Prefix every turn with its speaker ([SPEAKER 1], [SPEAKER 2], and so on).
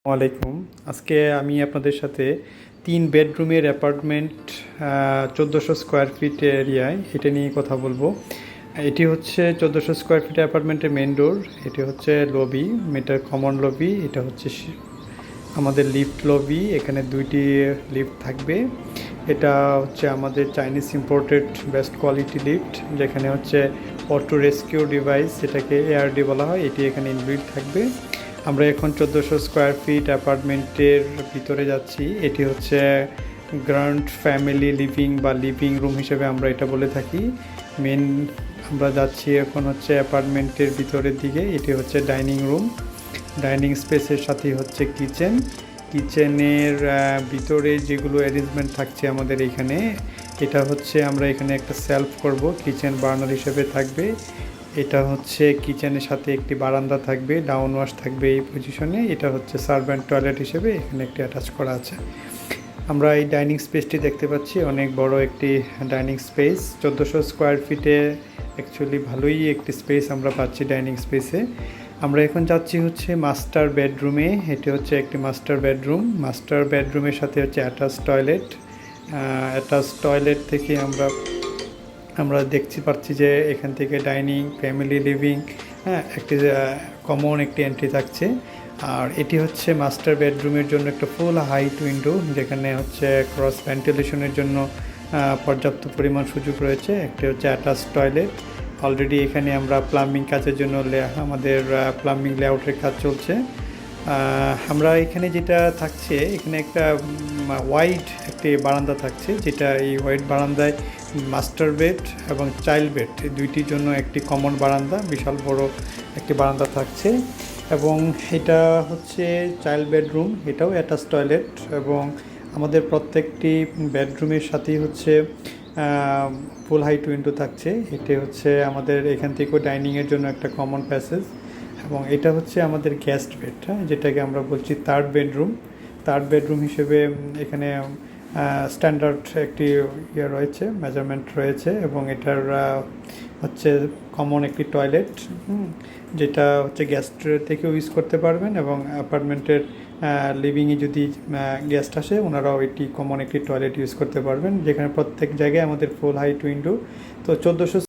[SPEAKER 1] ওয়ালাইকুম। আজকে আমি আপনাদের সাথে 3 বেডরুমের অ্যাপার্টমেন্ট 1400 স্কোয়ার ফিট এরিয়ায় এটা নিয়ে কথা বলবো। এটি হচ্ছে 1400 স্কোয়ার ফিট অ্যাপার্টমেন্টের মেন ডোর। এটি হচ্ছে লবি, এটা কমন লবি। এটা হচ্ছে আমাদের লিফট লবি, এখানে 2টি লিফট থাকবে। এটা হচ্ছে আমাদের Chinese imported best quality lift, যেখানে হচ্ছে অটো রেস্কিউ ডিভাইস, এটাকে এআরডি বলা হয়, এটি এখানে ইনবিল্ট থাকবে। আমরা এখন 1400 স্কোয়ার ফিট অ্যাপার্টমেন্টের ভিতরে যাচ্ছি। এটি হচ্ছে গ্র্যান্ড ফ্যামিলি লিভিং বা লিভিং রুম হিসেবে আমরা এটা বলে থাকি। মেন আমরা যাচ্ছি এখন হচ্ছে অ্যাপার্টমেন্টের ভিতরের দিকে। এটি হচ্ছে ডাইনিং রুম, ডাইনিং স্পেসের সাথে হচ্ছে কিচেন। কিচেনের ভিতরে যেগুলো অ্যারেঞ্জমেন্ট থাকছে আমাদের এখানে, এটা হচ্ছে আমরা এখানে একটা সেলফ করব, কিচেন বার্নার হিসেবে থাকবে। এটা হচ্ছে কিচেনের সাথে একটি বারান্দা থাকবে, ডাউন ওয়াশ থাকবে এই পজিশনে। এটা হচ্ছে সার্ভেন্ট টয়লেট হিসেবে এখানে একটি অ্যাটাচ করা আছে। আমরা এই ডাইনিং স্পেসটি দেখতে পাচ্ছি, অনেক বড় একটি ডাইনিং স্পেস। 1400 স্কোয়ার ফিটে অ্যাকচুয়ালি ভালোই একটি স্পেস আমরা পাচ্ছি ডাইনিং স্পেসে। আমরা এখন যাচ্ছি হচ্ছে মাস্টার বেডরুমে। এটি হচ্ছে একটি মাস্টার বেডরুম। মাস্টার বেডরুমের সাথে হচ্ছে অ্যাটাচ টয়লেট। অ্যাটাচ টয়লেট থেকে আমরা দেখতে পাচ্ছি যে এখান থেকে ডাইনিং, ফ্যামিলি লিভিং, একটি কমন একটি এন্ট্রি থাকছে। আর এটি হচ্ছে মাস্টার বেডরুমের জন্য একটা ফুল হাইট উইন্ডো, যেখানে হচ্ছে ক্রস ভেন্টিলেশনের জন্য পর্যাপ্ত পরিমাণ সুযোগ রয়েছে। একটি হচ্ছে অ্যাটাচ টয়লেট। অলরেডি এখানে আমরা প্লাম্বিং কাজের জন্য আমাদের প্লাম্বিং লেআউটের কাজ চলছে। আমরা এখানে যেটা থাকছে, এখানে একটা ওয়াইড একটি বারান্দা থাকছে, যেটা এই ওয়াইড বারান্দায় মাস্টার বেড এবং চাইল্ড বেড এই দুইটির জন্য একটি কমন বারান্দা, বিশাল বড় একটি বারান্দা থাকছে। এবং এটা হচ্ছে চাইল্ড বেডরুম, এটাও অ্যাটাচ টয়লেট। এবং আমাদের প্রত্যেকটি বেডরুমের সাথেই হচ্ছে ফুল হাইট উইন্ডো থাকছে। এটি হচ্ছে আমাদের এখান থেকেও ডাইনিংয়ের জন্য একটা কমন প্যাসেজ। এবং এটা হচ্ছে আমাদের গেস্ট বেড, যেটাকে আমরা বলছি থার্ড বেডরুম। থার্ড বেডরুম হিসেবে এখানে স্ট্যান্ডার্ড একটি রয়েছে, মেজারমেন্ট রয়েছে। এবং এটার হচ্ছে কমন একটি টয়লেট, যেটা হচ্ছে গেস্ট থেকেও ইউজ করতে পারবেন। এবং অ্যাপার্টমেন্টের লিভিংয়ে যদি গেস্ট আসে, ওনারাও এটি কমন একটি টয়লেট ইউজ করতে পারবেন, যেখানে প্রত্যেক জায়গায় আমাদের ফুল হাইট উইন্ডো। তো 1400